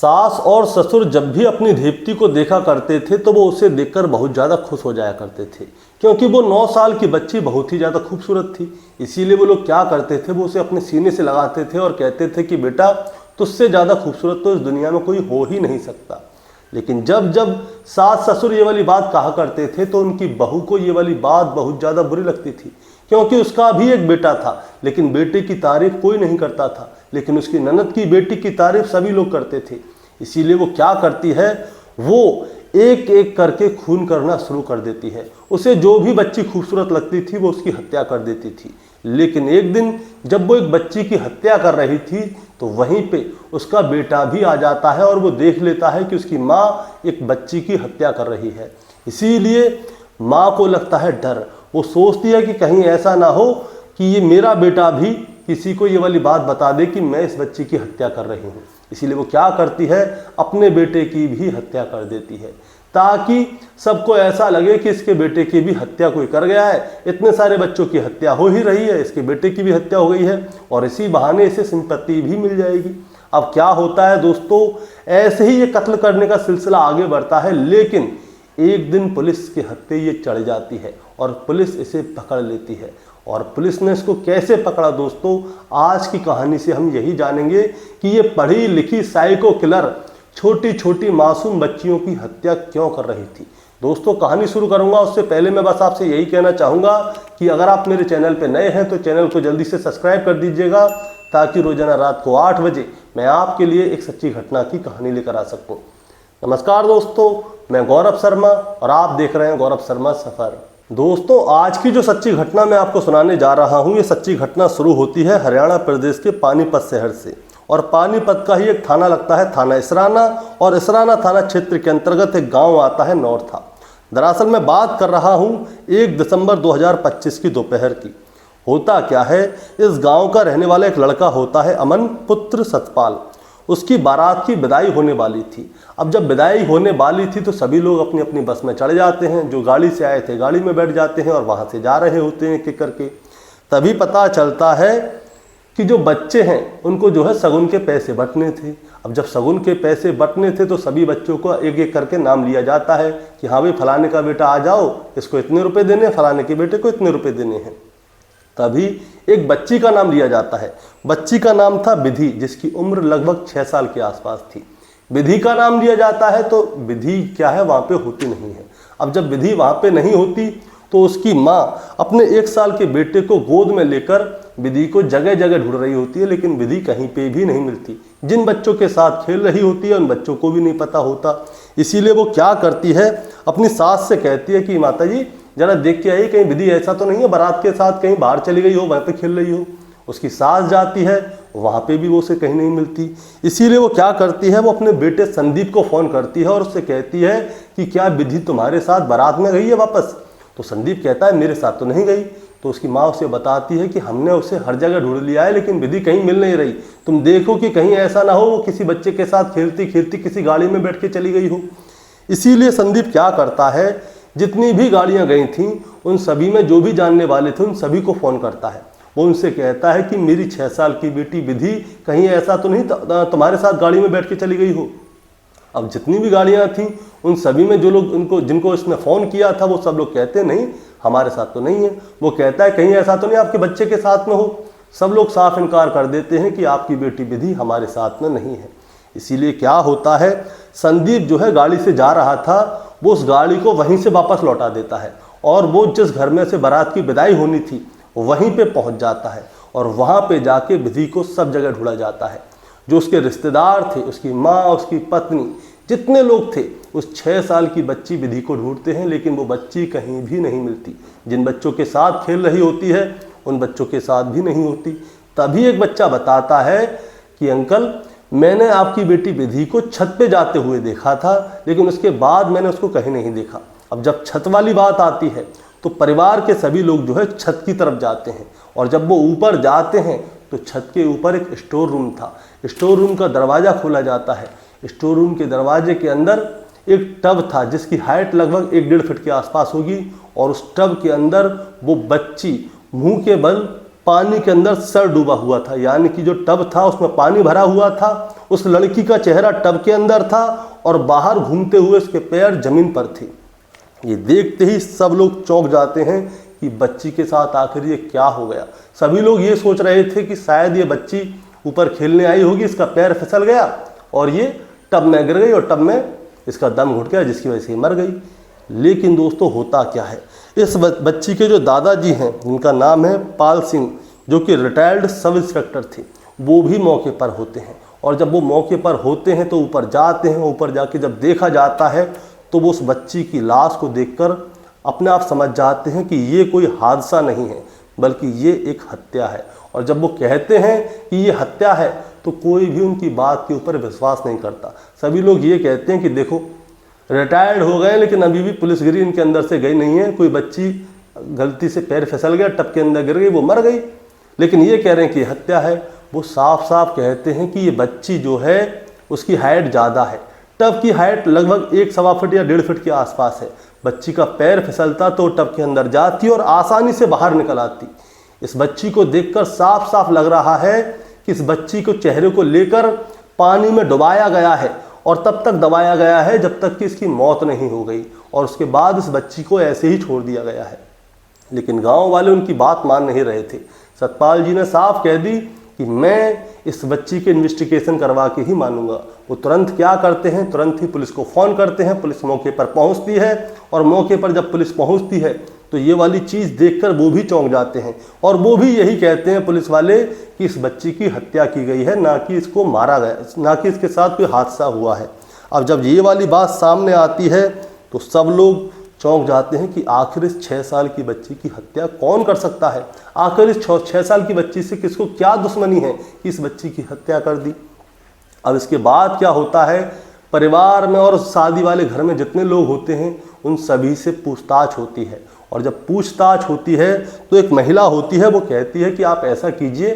सास और ससुर जब भी अपनी धेपती को देखा करते थे तो वो उसे देखकर बहुत ज़्यादा खुश हो जाया करते थे, क्योंकि वो 9 साल की बच्ची बहुत ही ज़्यादा खूबसूरत थी। इसीलिए वो लोग क्या करते थे, वो उसे अपने सीने से लगाते थे और कहते थे कि बेटा तुझसे ज़्यादा खूबसूरत तो इस दुनिया में कोई हो ही नहीं सकता। लेकिन जब जब सास ससुर ये वाली बात कहा करते थे तो उनकी बहू को ये वाली बात बहुत ज़्यादा बुरी लगती थी, क्योंकि उसका भी एक बेटा था, लेकिन बेटे की तारीफ कोई नहीं करता था, लेकिन उसकी ननद की बेटी की तारीफ सभी लोग करते थे। इसीलिए वो क्या करती है, वो एक एक करके खून करना शुरू कर देती है। उसे जो भी बच्ची खूबसूरत लगती थी वो उसकी हत्या कर देती थी। लेकिन एक दिन जब वो एक बच्ची की हत्या कर रही थी तो वहीं पे उसका बेटा भी आ जाता है और वो देख लेता है कि उसकी माँ एक बच्ची की हत्या कर रही है। इसीलिए माँ को लगता है डर। वो सोचती है कि कहीं ऐसा ना हो कि ये मेरा बेटा भी किसी को ये वाली बात बता दे कि मैं इस बच्ची की हत्या कर रही हूँ। इसीलिए वो क्या करती है, अपने बेटे की भी हत्या कर देती है, ताकि सबको ऐसा लगे कि इसके बेटे की भी हत्या कोई कर गया है। इतने सारे बच्चों की हत्या हो ही रही है, इसके बेटे की भी हत्या हो गई है और इसी बहाने इसे संपत्ति भी मिल जाएगी। अब क्या होता है दोस्तों, ऐसे ही ये कत्ल करने का सिलसिला आगे बढ़ता है, लेकिन एक दिन पुलिस के हत्थे ये चढ़ जाती है और पुलिस इसे पकड़ लेती है। और पुलिस ने इसको कैसे पकड़ा दोस्तों, आज की कहानी से हम यही जानेंगे कि ये पढ़ी लिखी साइको किलर छोटी छोटी मासूम बच्चियों की हत्या क्यों कर रही थी। दोस्तों कहानी शुरू करूंगा उससे पहले मैं बस आपसे यही कहना चाहूँगा कि अगर आप मेरे चैनल पर नए हैं तो चैनल को जल्दी से सब्सक्राइब कर दीजिएगा, ताकि रोजाना रात को 8 बजे मैं आपके लिए एक सच्ची घटना की कहानी लेकर आ सकूँ। नमस्कार दोस्तों, मैं गौरव शर्मा और आप देख रहे हैं गौरव शर्मा सफ़र। दोस्तों आज की जो सच्ची घटना मैं आपको सुनाने जा रहा हूँ, ये सच्ची घटना शुरू होती है हरियाणा प्रदेश के पानीपत शहर से। और पानीपत का ही एक थाना लगता है थाना इसराना, और इसराना थाना क्षेत्र के अंतर्गत एक गांव आता है नौरथा। दरअसल मैं बात कर रहा हूँ 1 दिसंबर 2025 की दोपहर की। होता क्या है, इस गाँव का रहने वाला एक लड़का होता है अमन पुत्र सतपाल। उसकी बारात की विदाई होने वाली थी। अब जब विदाई होने वाली थी तो सभी लोग अपनी अपनी बस में चढ़ जाते हैं, जो गाड़ी से आए थे गाड़ी में बैठ जाते हैं और वहाँ से जा रहे होते हैं एक करके। तभी पता चलता है कि जो बच्चे हैं उनको जो है शगुन के पैसे बंटने थे। अब जब शगुन के पैसे बंटने थे तो सभी बच्चों को एक एक करके नाम लिया जाता है कि हाँ भाई फलाने का बेटा आ जाओ, इसको इतने रुपये देने, फलाने के बेटे को इतने रुपये देने हैं। तभी एक बच्ची का नाम लिया जाता है। बच्ची का नाम था विधि, जिसकी उम्र लगभग 6 साल के आसपास थी। विधि का नाम लिया जाता है तो विधि क्या है, वहाँ पे होती नहीं है। अब जब विधि वहाँ पे नहीं होती तो उसकी माँ अपने 1 साल के बेटे को गोद में लेकर विधि को जगह जगह ढूंढ रही होती है, लेकिन विधि कहीं पे भी नहीं मिलती। जिन बच्चों के साथ खेल रही होती है उन बच्चों को भी नहीं पता होता। इसीलिए वो क्या करती है, अपनी सास से कहती है कि माता जी जरा देख के आई, कहीं विधि ऐसा तो नहीं है बारात के साथ कहीं बाहर चली गई हो, वहाँ पे खेल रही हो। उसकी सास जाती है, वहाँ पे भी वो उसे कहीं नहीं मिलती। इसीलिए वो क्या करती है, वो अपने बेटे संदीप को फ़ोन करती है और उससे कहती है कि क्या विधि तुम्हारे साथ बारात में गई है वापस। तो संदीप कहता है मेरे साथ तो नहीं गई। तो उसकी माँ उसे बताती है कि हमने उसे हर जगह ढूंढ लिया है, लेकिन विधि कहीं मिल नहीं रही। तुम देखो कि कहीं ऐसा ना हो वो किसी बच्चे के साथ खेलती खेलती किसी गाड़ी में बैठ के चली गई हो। इसीलिए संदीप क्या करता है, जितनी भी गाड़ियां गई थीं उन सभी में जो भी जानने वाले थे उन सभी को फ़ोन करता है। वो उनसे कहता है कि मेरी 6 साल की बेटी विधि कहीं ऐसा तो नहीं तुम्हारे साथ गाड़ी में बैठ के चली गई हो। अब जितनी भी गाड़ियां थीं उन सभी में जो लोग जिनको इसने फ़ोन किया था वो सब लोग कहते नहीं हमारे साथ तो नहीं है। वो कहता है कहीं ऐसा तो नहीं आपके बच्चे के साथ में हो। सब लोग साफ इनकार कर देते हैं कि आपकी बेटी विधि हमारे साथ में नहीं है। इसीलिए क्या होता है, संदीप जो है गाड़ी से जा रहा था, वो उस गाड़ी को वहीं से वापस लौटा देता है और वो जिस घर में से बारात की विदाई होनी थी वहीं पे पहुंच जाता है। और वहाँ पे जाके विधि को सब जगह ढूंढा जाता है। जो उसके रिश्तेदार थे, उसकी माँ, उसकी पत्नी, जितने लोग थे उस 6 साल की बच्ची विधि को ढूंढते हैं, लेकिन वो बच्ची कहीं भी नहीं मिलती। जिन बच्चों के साथ खेल रही होती है उन बच्चों के साथ भी नहीं होती। तभी एक बच्चा बताता है कि अंकल मैंने आपकी बेटी विधि को छत पे जाते हुए देखा था, लेकिन उसके बाद मैंने उसको कहीं नहीं देखा। अब जब छत वाली बात आती है तो परिवार के सभी लोग जो है छत की तरफ जाते हैं, और जब वो ऊपर जाते हैं तो छत के ऊपर एक स्टोर रूम था। स्टोर रूम का दरवाज़ा खोला जाता है। स्टोर रूम के दरवाजे के अंदर एक टब था जिसकी हाइट लगभग 1-1.5 फीट के आसपास होगी, और उस टब के अंदर वो बच्ची मुंह के बल पानी के अंदर सर डूबा हुआ था। यानी कि जो टब था उसमें पानी भरा हुआ था उस लड़की का चेहरा टब के अंदर था और बाहर घूमते हुए उसके पैर जमीन पर थे। ये देखते ही सब लोग चौंक जाते हैं कि बच्ची के साथ आखिर ये क्या हो गया। सभी लोग ये सोच रहे थे कि शायद ये बच्ची ऊपर खेलने आई होगी, इसका पैर फिसल गया और ये टब में गिर गई और टब में इसका दम घुट गया, जिसकी वजह से मर गई। लेकिन दोस्तों होता क्या है, इस बच्ची के जो दादाजी हैं जिनका नाम है पाल सिंह, जो कि रिटायर्ड सब इंस्पेक्टर थे, वो भी मौके पर होते हैं। और जब वो मौके पर होते हैं तो ऊपर जाते हैं। ऊपर जाके जब देखा जाता है तो वो उस बच्ची की लाश को देखकर अपने आप समझ जाते हैं कि ये कोई हादसा नहीं है बल्कि ये एक हत्या है। और जब वो कहते हैं कि ये हत्या है तो कोई भी उनकी बात के ऊपर विश्वास नहीं करता। सभी लोग ये कहते हैं कि देखो रिटायर्ड हो गए लेकिन अभी भी पुलिसगिरी इनके अंदर से गई नहीं है। कोई बच्ची गलती से पैर फिसल गया, टब के अंदर गिर गई, वो मर गई, लेकिन ये कह रहे हैं कि हत्या है। वो साफ साफ कहते हैं कि ये बच्ची जो है उसकी हाइट ज़्यादा है। टब की हाइट लगभग 1.25 फीट या 1.5 फीट के आसपास है। बच्ची का पैर फिसलता तो टब के अंदर जाती और आसानी से बाहर निकल आती। इस बच्ची को देखकर साफ साफ लग रहा है कि इस बच्ची को चेहरे को लेकर पानी में डुबाया गया है और तब तक दबाया गया है जब तक कि इसकी मौत नहीं हो गई, और उसके बाद इस बच्ची को ऐसे ही छोड़ दिया गया है। लेकिन गांव वाले उनकी बात मान नहीं रहे थे। सतपाल जी ने साफ कह दी कि मैं इस बच्ची के इन्वेस्टिगेशन करवा के ही मानूंगा। वो तुरंत क्या करते हैं, तुरंत ही पुलिस को फ़ोन करते हैं। पुलिस मौके पर पहुंचती है और मौके पर जब पुलिस पहुंचती है तो ये वाली चीज़ देखकर वो भी चौंक जाते हैं और वो भी यही कहते हैं पुलिस वाले कि इस बच्ची की हत्या की गई है, ना कि इसको मारा गया, ना कि इसके साथ कोई हादसा हुआ है। अब जब ये वाली बात सामने आती है तो सब लोग चौंक जाते हैं कि आखिर इस 6 साल की बच्ची की हत्या कौन कर सकता है। आखिर इस 6 साल की बच्ची से किसको क्या दुश्मनी है कि इस बच्ची की हत्या कर दी। अब इसके बाद क्या होता है, परिवार में और शादी वाले घर में जितने लोग होते हैं उन सभी से पूछताछ होती है। और जब पूछताछ होती है तो एक महिला होती है, वो कहती है कि आप ऐसा कीजिए,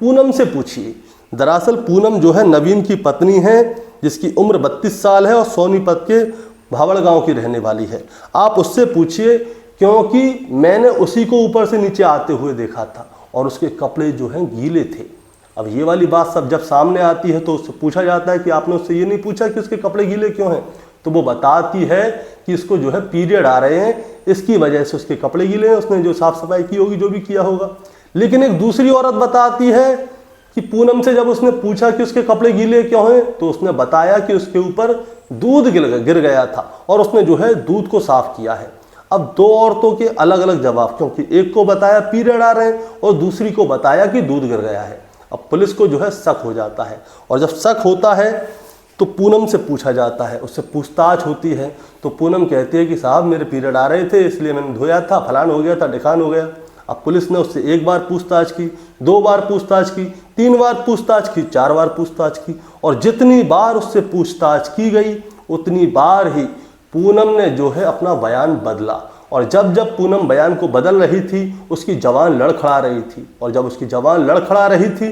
पूनम से पूछिए। दरअसल पूनम जो है नवीन की पत्नी है, जिसकी उम्र 32 साल है और सोनीपत के भावड़ गांव की रहने वाली है। आप उससे पूछिए, क्योंकि मैंने उसी को ऊपर से नीचे आते हुए देखा था और उसके कपड़े जो हैं गीले थे। अब ये वाली बात सब जब सामने आती है तो उससे पूछा जाता है कि आपने उससे ये नहीं पूछा कि उसके कपड़े गीले क्यों हैं, तो वो बताती है कि इसको जो है पीरियड आ रहे हैं, इसकी वजह से उसके कपड़े गीले हैं, उसने जो साफ सफाई की होगी, जो भी किया होगा। लेकिन एक दूसरी औरत बताती है कि पूनम से जब उसने पूछा कि उसके कपड़े गीले क्यों हैं तो उसने बताया कि उसके ऊपर दूध गिर गया था और उसने जो है दूध को साफ किया है। अब दो औरतों के अलग अलग जवाब, क्योंकि एक को बताया पीरियड आ रहे हैं और दूसरी को बताया कि दूध गिर गया है। अब पुलिस को जो है शक हो जाता है और जब शक होता है तो पूनम से पूछा जाता है, उससे पूछताछ होती है। तो पूनम कहती है कि साहब मेरे पीरियड आ रहे थे इसलिए मैंने धोया था, फलान हो गया था, ढिकान हो गया। अब पुलिस ने उससे 1 बार पूछताछ की, 2 बार पूछताछ की, 3 बार पूछताछ की, 4 बार पूछताछ की, और जितनी बार उससे पूछताछ की गई उतनी बार ही पूनम ने जो है अपना बयान बदला। और जब जब पूनम बयान को बदल रही थी उसकी जवान लड़खड़ा रही थी, और जब उसकी जवान लड़खड़ा रही थी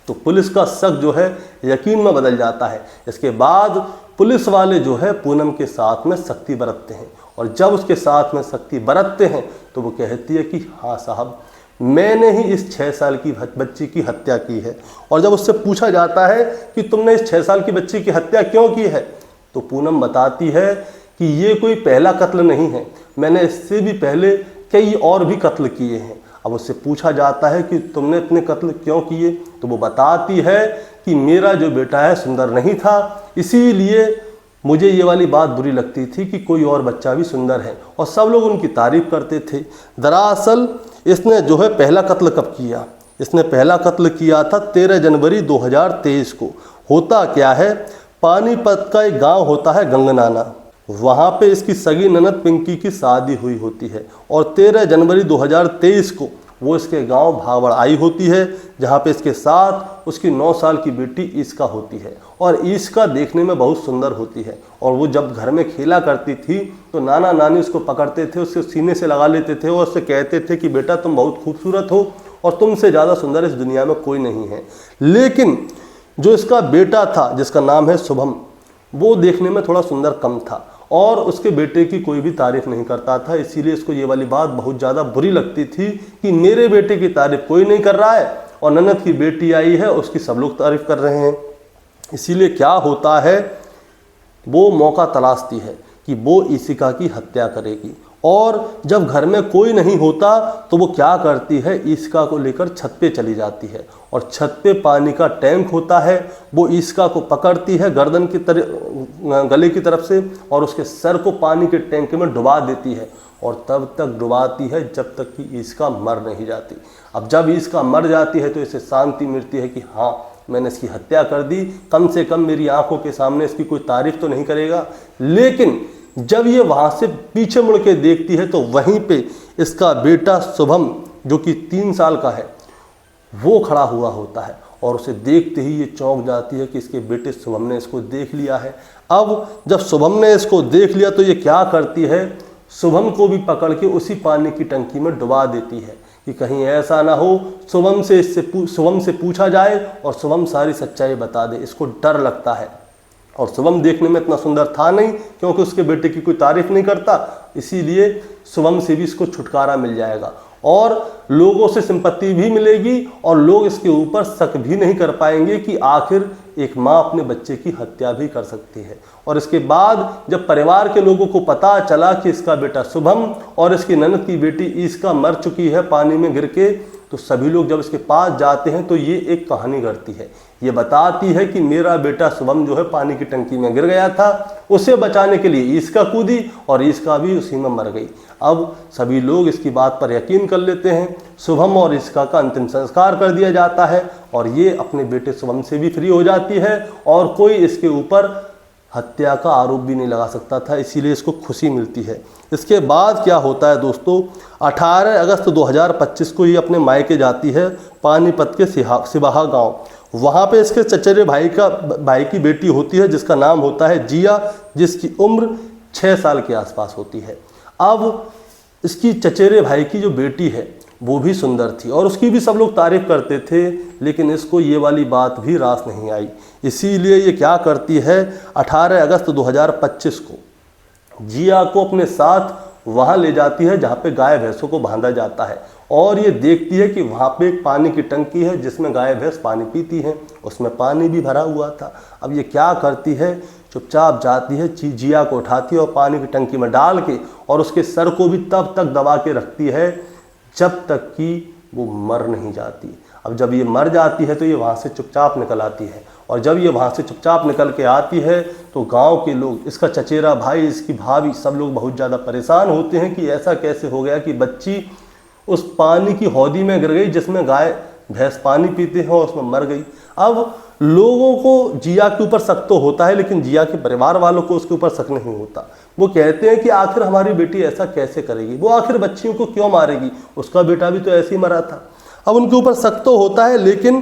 तो पुलिस का शक जो है यकीन में बदल जाता है। इसके बाद पुलिस वाले जो है पूनम के साथ में सख्ती बरतते हैं, और जब उसके साथ में सख्ती बरतते हैं तो वो कहती है कि हाँ साहब मैंने ही इस 6 साल की बच्ची की हत्या की है। और जब उससे पूछा जाता है कि तुमने इस 6 साल की बच्ची की हत्या क्यों की है, तो पूनम बताती है कि ये कोई पहला कत्ल नहीं है, मैंने इससे भी पहले कई और भी कत्ल किए हैं। अब उससे पूछा जाता है कि तुमने इतने कत्ल क्यों किए, तो वो बताती है कि मेरा जो बेटा है सुंदर नहीं था, इसीलिए मुझे ये वाली बात बुरी लगती थी कि कोई और बच्चा भी सुंदर है, और सब लोग उनकी तारीफ करते थे। दरअसल इसने जो है पहला कत्ल कब किया, इसने पहला कत्ल किया था 13 जनवरी 2023 को। होता क्या है, पानीपत का एक गांव होता है गंगनाना, वहाँ पे इसकी सगी ननद पिंकी की शादी हुई होती है, और 13 जनवरी 2023 को वो इसके गांव भावड़ आई होती है, जहाँ पे इसके साथ उसकी 9 साल की बेटी ईस्का होती है। और ईस्का देखने में बहुत सुंदर होती है, और वो जब घर में खेला करती थी तो नाना नानी उसको पकड़ते थे, उसके सीने से लगा लेते थे और उससे कहते थे कि बेटा तुम बहुत खूबसूरत हो और तुमसे ज़्यादा सुंदर इस दुनिया में कोई नहीं है। लेकिन जो इसका बेटा था जिसका नाम है शुभम, वो देखने में थोड़ा सुंदर कम था और उसके बेटे की कोई भी तारीफ नहीं करता था, इसीलिए इसको ये वाली बात बहुत ज़्यादा बुरी लगती थी कि मेरे बेटे की तारीफ कोई नहीं कर रहा है और ननद की बेटी आई है उसकी सब लोग तारीफ कर रहे हैं। इसीलिए क्या होता है, वो मौका तलाशती है कि वो ईशिका की हत्या करेगी। और जब घर में कोई नहीं होता तो वो क्या करती है, ईशिका को लेकर छत पे चली जाती है और छत पे पानी का टैंक होता है, वो ईशिका को पकड़ती है गर्दन की तरफ, गले की तरफ से, और उसके सर को पानी के टैंक में डुबा देती है और तब तक डुबाती है जब तक कि ईशिका मर नहीं जाती। अब जब ईशिका मर जाती है तो इसे शांति मिलती है कि हाँ, मैंने इसकी हत्या कर दी, कम से कम मेरी आंखों के सामने इसकी कोई तारीफ तो नहीं करेगा। लेकिन जब ये वहाँ से पीछे मुड़ के देखती है तो वहीं पे इसका बेटा शुभम, जो कि 3 साल का है, वो खड़ा हुआ होता है और उसे देखते ही ये चौंक जाती है कि इसके बेटे शुभम ने इसको देख लिया है। अब जब शुभम ने इसको देख लिया तो ये क्या करती है, शुभम को भी पकड़ के उसी पानी की टंकी में डुबा देती है कि कहीं ऐसा ना हो शुभम से पूछा जाए और शुभम सारी सच्चाई बता दे। इसको डर लगता है और शुभम देखने में इतना सुंदर था नहीं, क्योंकि उसके बेटे की कोई तारीफ नहीं करता, इसीलिए शुभम से भी इसको छुटकारा मिल जाएगा और लोगों से सिंपत्ति भी मिलेगी और लोग इसके ऊपर शक भी नहीं कर पाएंगे कि आखिर एक माँ अपने बच्चे की हत्या भी कर सकती है। और इसके बाद जब परिवार के लोगों को पता चला कि इसका बेटा शुभम और इसकी ननद की बेटी ईशिका मर चुकी है पानी में गिर के, तो सभी लोग जब इसके पास जाते हैं तो ये एक कहानी करती है, ये बताती है कि मेरा बेटा शुभम जो है पानी की टंकी में गिर गया था, उसे बचाने के लिए ईशिका कूदी और ईशिका भी उसी में मर गई। अब सभी लोग इसकी बात पर यकीन कर लेते हैं, शुभम और ईशिका का अंतिम संस्कार कर दिया जाता है और ये अपने बेटे शुभम से भी फ्री हो जाती है और कोई इसके ऊपर हत्या का आरोप भी नहीं लगा सकता था, इसीलिए इसको खुशी मिलती है। इसके बाद क्या होता है दोस्तों, 18 अगस्त 2025 को ये अपने मायके जाती है पानीपत के सिबाहा गांव। वहाँ पे इसके चचेरे भाई की बेटी होती है जिसका नाम होता है जिया, जिसकी उम्र 6 साल के आसपास होती है। अब इसकी चचेरे भाई की जो बेटी है वो भी सुंदर थी और उसकी भी सब लोग तारीफ करते थे, लेकिन इसको ये वाली बात भी रास नहीं आई। इसीलिए ये क्या करती है, 18 अगस्त 2025 को जिया को अपने साथ वहाँ ले जाती है जहाँ पे गाय भैंसों को बांधा जाता है और ये देखती है कि वहाँ पे एक पानी की टंकी है जिसमें गाय भैंस पानी पीती हैं, उसमें पानी भी भरा हुआ था। अब ये क्या करती है, चुपचाप जाती है, जिया को उठाती है और पानी की टंकी में डाल के और उसके सर को भी तब तक दबा के रखती है जब तक कि वो मर नहीं जाती। अब जब ये मर जाती है तो ये वहाँ से चुपचाप निकल आती है और जब ये वहाँ से चुपचाप निकल के आती है तो गांव के लोग, इसका चचेरा भाई, इसकी भाभी, सब लोग बहुत ज़्यादा परेशान होते हैं कि ऐसा कैसे हो गया कि बच्ची उस पानी की हौदी में गिर गई जिसमें गाय भैंस पानी पीते हैं और उसमें मर गई। अब लोगों को जिया के ऊपर शक तो होता है, लेकिन जिया के परिवार वालों को उसके ऊपर शक नहीं होता। वो कहते हैं कि आखिर हमारी बेटी ऐसा कैसे करेगी, वो आखिर बच्चियों को क्यों मारेगी, उसका बेटा भी तो ऐसे ही मरा था। अब उनके ऊपर शक तो होता है लेकिन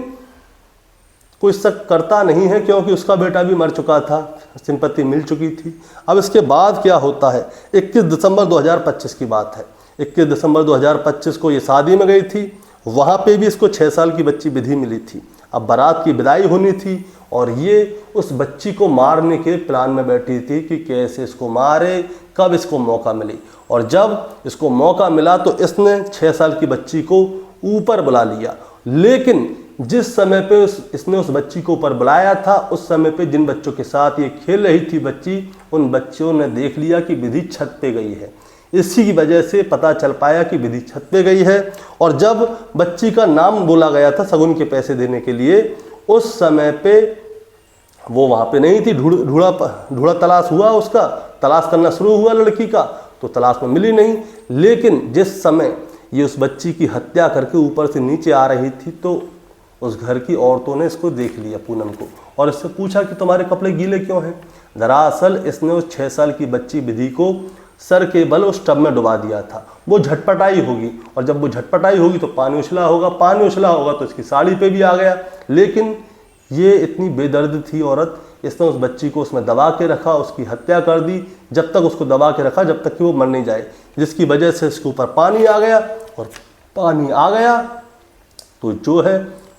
कोई शक करता नहीं है क्योंकि उसका बेटा भी मर चुका था, संपत्ति मिल चुकी थी। अब इसके बाद क्या होता है, 21 दिसंबर 2025 की बात है। 21 दिसंबर 2025 को ये शादी में गई थी, वहाँ पे भी इसको 6 साल की बच्ची विधि मिली थी। अब बारात की विदाई होनी थी और ये उस बच्ची को मारने के प्लान में बैठी थी कि कैसे इसको मारे, कब इसको मौका मिले। और जब इसको मौका मिला तो इसने 6 साल की बच्ची को ऊपर बुला लिया, लेकिन जिस समय पे इसने उस बच्ची को ऊपर बुलाया था उस समय पे जिन बच्चों के साथ ये खेल रही थी बच्ची, उन बच्चों ने देख लिया कि विधि छत पे गई है। इसी की वजह से पता चल पाया कि विधि छत पे गई है। और जब बच्ची का नाम बोला गया था शगुन के पैसे देने के लिए, उस समय पे वो वहाँ पे नहीं थी। ढूंढा तलाश हुआ, उसका तलाश करना शुरू हुआ लड़की का, तो तलाश में मिली नहीं। लेकिन जिस समय ये उस बच्ची की हत्या करके ऊपर से नीचे आ रही थी तो उस घर की औरतों ने इसको देख लिया, पूनम को, और इससे पूछा कि तुम्हारे कपड़े गीले क्यों हैं। दरअसल इसने उस 6 साल की बच्ची विधि को सर के बल उस टब में डुबा दिया था। वो झटपटाई होगी और जब वो झटपटाई होगी तो पानी उछला होगा, पानी उछला होगा तो इसकी साड़ी पे भी आ गया। लेकिन ये इतनी बेदर्द थी औरत, इसने उस बच्ची को उसमें दबा के रखा, उसकी हत्या कर दी। जब तक उसको दबा के रखा जब तक कि वो मर नहीं जाए, जिसकी वजह से इसके ऊपर पानी आ गया और पानी आ गया तो जो है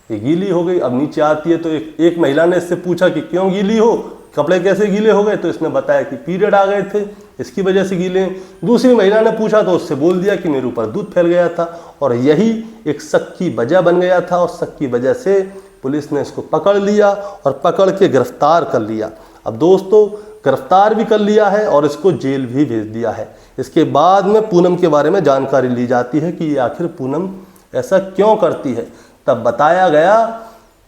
ये गीली हो गई। अब नीचे आती है तो एक महिला ने इससे पूछा कि क्यों गीली हो, कपड़े कैसे गीले हो गए, तो इसने बताया कि पीरियड आ गए थे इसकी वजह से गीले हैं। दूसरी महिला ने पूछा तो उससे बोल दिया कि मेरे ऊपर दूध फैल गया था, और यही एक शक की वजह बन गया था और शक की वजह से पुलिस ने इसको पकड़ लिया और पकड़ के गिरफ्तार कर लिया। अब दोस्तों गिरफ्तार भी कर लिया है और इसको जेल भी भेज दिया है। इसके बाद में पूनम के बारे में जानकारी ली जाती है कि ये आखिर पूनम ऐसा क्यों करती है। तब बताया गया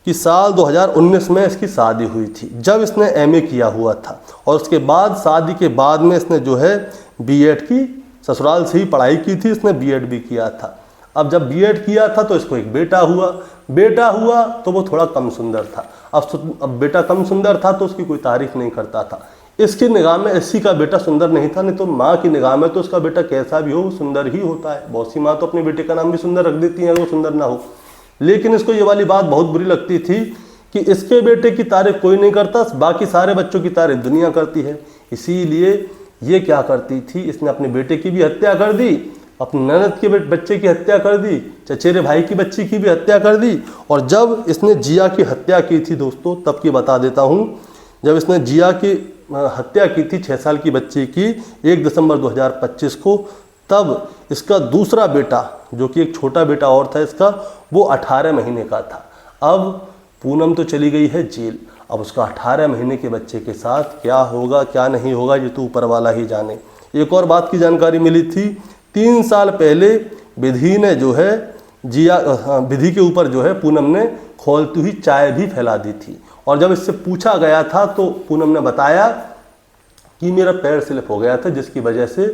कि साल 2019 में इसकी शादी हुई थी, जब इसने एमए किया हुआ था, और उसके बाद शादी के बाद में इसने जो है बीएड की, ससुराल से ही पढ़ाई की थी, इसने बीएड भी किया था। अब जब बीएड किया था तो इसको एक बेटा हुआ तो वो थोड़ा कम सुंदर था। अब बेटा कम सुंदर था तो उसकी कोई तारीफ नहीं करता था। इसकी निगाह में इसी का बेटा सुंदर नहीं था, नहीं तो माँ की निगाह में तो उसका बेटा कैसा भी हो सुंदर ही होता है। बहुत सी माँ तो अपने बेटे का नाम भी सुंदर रख देती हैं अगर वो सुंदर ना हो। लेकिन इसको ये वाली बात बहुत बुरी लगती थी कि इसके बेटे की तारीफ कोई नहीं करता, बाकी सारे बच्चों की तारीफ दुनिया करती है। इसीलिए ये क्या करती थी, इसने अपने बेटे की भी हत्या कर दी, अपने ननद के बच्चे की हत्या कर दी, चचेरे भाई की बच्ची की भी हत्या कर दी। और जब इसने जिया की हत्या की थी दोस्तों, तब की बता देता हूँ, जब इसने जिया की हत्या की थी 6 साल की बच्ची की 1 दिसंबर 2025 को, तब इसका दूसरा बेटा, जो कि एक छोटा बेटा और था इसका, वो 18 महीने का था। अब पूनम तो चली गई है जेल, अब उसका 18 महीने के बच्चे के साथ क्या होगा क्या नहीं होगा ये तो ऊपर वाला ही जाने। एक और बात की जानकारी मिली थी, 3 साल पहले विधि ने जो है विधि के ऊपर जो है पूनम ने खौलती हुई चाय भी फैला दी थी। और जब इससे पूछा गया था तो पूनम ने बताया कि मेरा पैर स्लिप हो गया था, जिसकी वजह से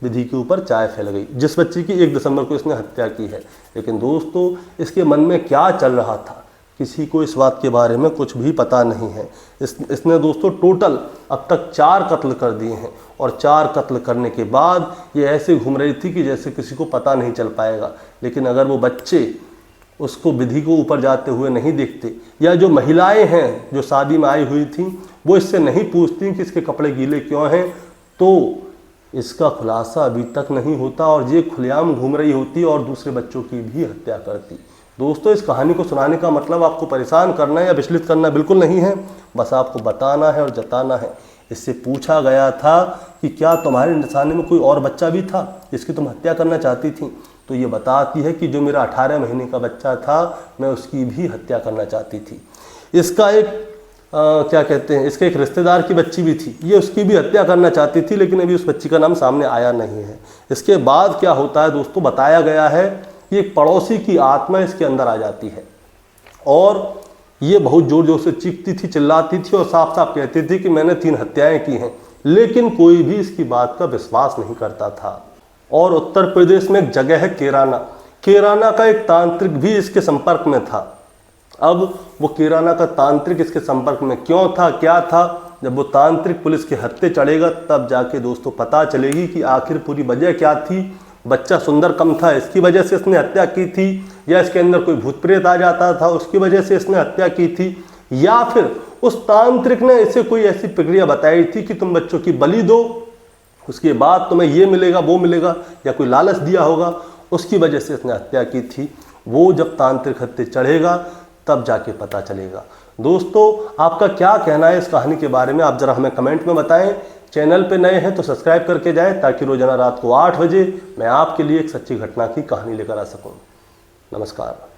विधि के ऊपर चाय फैल गई, जिस बच्ची की 1 दिसंबर को इसने हत्या की है। लेकिन दोस्तों इसके मन में क्या चल रहा था किसी को इस बात के बारे में कुछ भी पता नहीं है। इसने दोस्तों टोटल अब तक 4 कत्ल कर दिए हैं, और 4 कत्ल करने के बाद ये ऐसे घूम रही थी कि जैसे किसी को पता नहीं चल पाएगा। लेकिन अगर वो बच्चे उसको विधि को ऊपर जाते हुए नहीं देखते, या जो महिलाएं हैं जो शादी में आई हुई थी वो इससे नहीं पूछती कि इसके कपड़े गीले क्यों हैं, तो इसका खुलासा अभी तक नहीं होता और ये खुलेआम घूम रही होती और दूसरे बच्चों की भी हत्या करती। दोस्तों इस कहानी को सुनाने का मतलब आपको परेशान करना या विचलित करना बिल्कुल नहीं है, बस आपको बताना है और जताना है। इससे पूछा गया था कि क्या तुम्हारे निशाने में कोई और बच्चा भी था जिसकी तुम हत्या करना चाहती थी, तो ये बताती है कि जो मेरा 18 महीने का बच्चा था मैं उसकी भी हत्या करना चाहती थी। इसका एक क्या कहते हैं, इसके एक रिश्तेदार की बच्ची भी थी, ये उसकी भी हत्या करना चाहती थी, लेकिन अभी उस बच्ची का नाम सामने आया नहीं है। इसके बाद क्या होता है दोस्तों, बताया गया है कि एक पड़ोसी की आत्मा इसके अंदर आ जाती है और ये बहुत जोर जोर से चीखती थी, चिल्लाती थी और साफ साफ कहती थी कि मैंने 3 हत्याएं की हैं। लेकिन कोई भी इसकी बात का विश्वास नहीं करता था। और उत्तर प्रदेश में एक जगह है केराना का एक तांत्रिक भी इसके संपर्क में था। अब वो केराना का तांत्रिक इसके संपर्क में क्यों था, क्या था, जब वो तांत्रिक पुलिस के हत्थे चढ़ेगा तब जाके दोस्तों पता चलेगी कि आखिर पूरी वजह क्या थी। बच्चा सुंदर कम था इसकी वजह से इसने हत्या की थी, या इसके अंदर कोई भूत प्रेत आ जाता था उसकी वजह से इसने हत्या की थी, या फिर उस तांत्रिक ने इसे कोई ऐसी प्रक्रिया बताई थी कि तुम बच्चों की बलि दो, उसके बाद तुम्हें ये मिलेगा वो मिलेगा, या कोई लालच दिया होगा, उसकी वजह से इसने हत्या की थी। वो जब तांत्रिक हत्थे चढ़ेगा तब जाके पता चलेगा। दोस्तों आपका क्या कहना है इस कहानी के बारे में, आप जरा हमें कमेंट में बताएं। चैनल पे नए हैं तो सब्सक्राइब करके जाएं ताकि रोजाना रात को 8 बजे मैं आपके लिए एक सच्ची घटना की कहानी लेकर आ सकूं। नमस्कार।